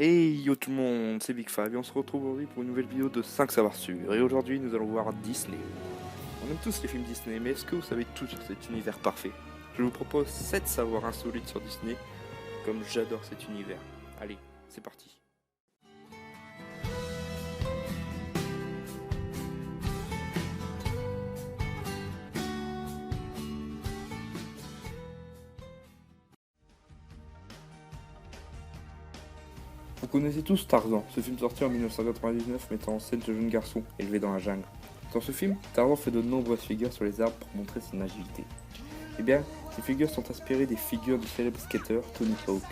Hey yo tout le monde, c'est Big Five et on se retrouve aujourd'hui pour une nouvelle vidéo de 5 savoirs sûrs. Et aujourd'hui nous allons voir Disney. On aime tous les films Disney, mais est-ce que vous savez tout sur cet univers parfait? Je vous propose 7 savoirs insolites sur Disney, comme j'adore cet univers. Allez, c'est parti. Vous connaissez tous Tarzan, ce film sorti en 1999 mettant en scène ce jeune garçon élevé dans la jungle. Dans ce film, Tarzan fait de nombreuses figures sur les arbres pour montrer son agilité. Eh bien, ces figures sont inspirées des figures du célèbre skateur Tony Hawk.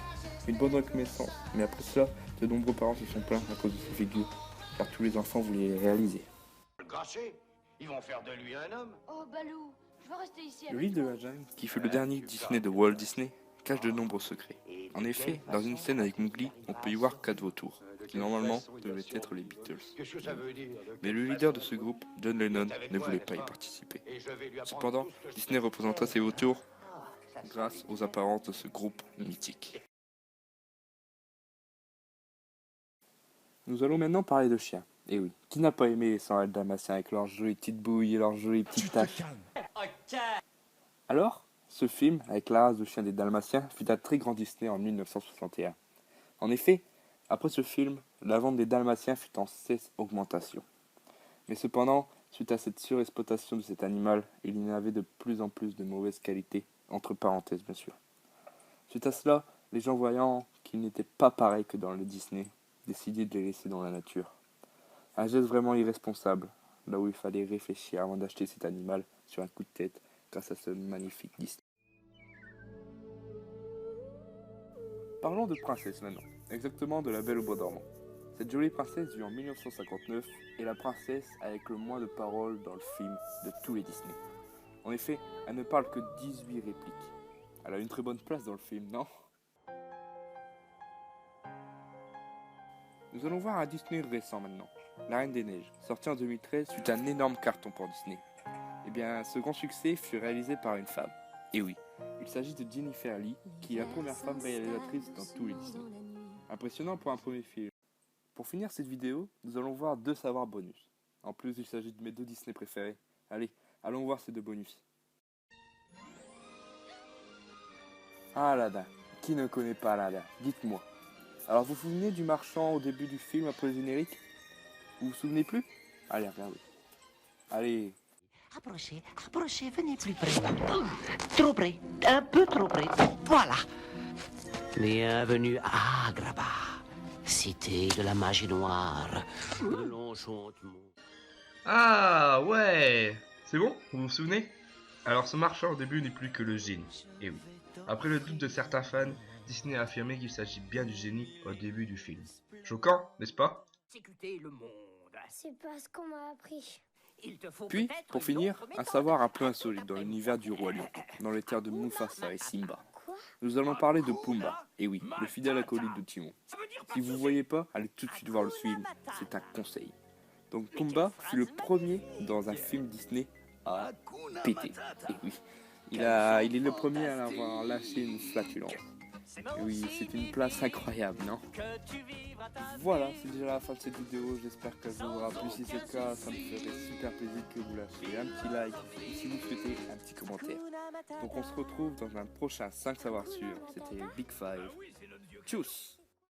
Une bonne reconnaissance, mais après cela, de nombreux parents se sont plaints à cause de ces figures, car tous les enfants voulaient les réaliser. Gâché, ils vont faire de lui un homme. Oh Balou, je veux rester ici Le avec livre de toi. la jungle, qui fut le dernier Disney de Walt Disney, cache de nombreux secrets. En effet, dans une scène avec Mowgli, on peut y voir 4 vautours, qui normalement devaient être les Beatles. Qu'est-ce que ça veut dire? Mais le leader de ce groupe, John Lennon, ne voulait pas y participer. Cependant, Disney représenta ces vautours grâce aux apparences de ce groupe mythique. Nous allons maintenant parler de chiens. Et oui, qui n'a pas aimé les 101 dalmatiens avec leurs jolies petites bouilles et leurs jolies petites taches? Alors, ce film, avec la race de chiens des dalmatiens, fut un très grand Disney en 1961. En effet, après ce film, la vente des dalmatiens fut en cesse augmentation. Mais cependant, suite à cette surexploitation de cet animal, il y en avait de plus en plus de mauvaise qualité, entre parenthèses bien sûr. Suite à cela, les gens voyant qu'ils n'étaient pas pareils que dans le Disney, décidaient de les laisser dans la nature. Un geste vraiment irresponsable, là où il fallait réfléchir avant d'acheter cet animal sur un coup de tête grâce à ce magnifique Disney. Parlons de princesse maintenant, exactement de La Belle au bois dormant. Cette jolie princesse vit en 1959 et la princesse avec le moins de paroles dans le film de tous les Disney. En effet, elle ne parle que 18 répliques. Elle a une très bonne place dans le film, non? Nous allons voir un Disney récent maintenant, La Reine des Neiges, sorti en 2013 fut un énorme carton pour Disney. Eh bien, ce grand succès fut réalisé par une femme. Et oui, il s'agit de Jennifer Lee, qui est la première femme réalisatrice dans tous les Disney. Impressionnant pour un premier film. Pour finir cette vidéo, nous allons voir 2 savoirs bonus. En plus, il s'agit de mes 2 Disney préférés. Allez, allons voir ces 2 bonus. Aladdin. Qui ne connaît pas Aladdin? Dites-moi. Alors, vous vous souvenez du marchand au début du film après le générique? Vous vous souvenez plus? Allez, regardez. Allez. Approchez, approchez, venez plus près. Trop près, un peu trop près. Voilà. Bienvenue à Agrabah, cité de la magie noire, de l'enchantement. Ah ouais, c'est bon, vous vous souvenez? Alors ce marchand au début n'est plus que le génie. Et oui, après le doute de certains fans, Disney a affirmé qu'il s'agit bien du génie au début du film. Choquant, n'est-ce pas? Exécuter le monde. C'est pas ce qu'on m'a appris. Il te faut Puis, peut-être pour une finir, autre un méthode. savoir un peu insolite dans l'univers du Roi Lion, dans les terres de Mufasa et Simba. Quoi? Nous allons parler de Pumba, et oui, le fidèle acolyte de Timon. Si vous ne voyez pas, allez tout de suite voir le film, c'est un conseil. Donc Pumba fut le premier dans un film Disney à péter. Et oui, il est le premier à avoir lâché une flatulence. Et oui, c'est une place incroyable, non? Voilà, c'est déjà la fin de cette vidéo, j'espère qu'elle vous aura plu. Si c'est le cas, ça me ferait super plaisir que vous lâchiez un petit like ou si vous souhaitez un petit commentaire. Donc on se retrouve dans un prochain 5 savoirs sûrs, c'était Big Five. Tchuss!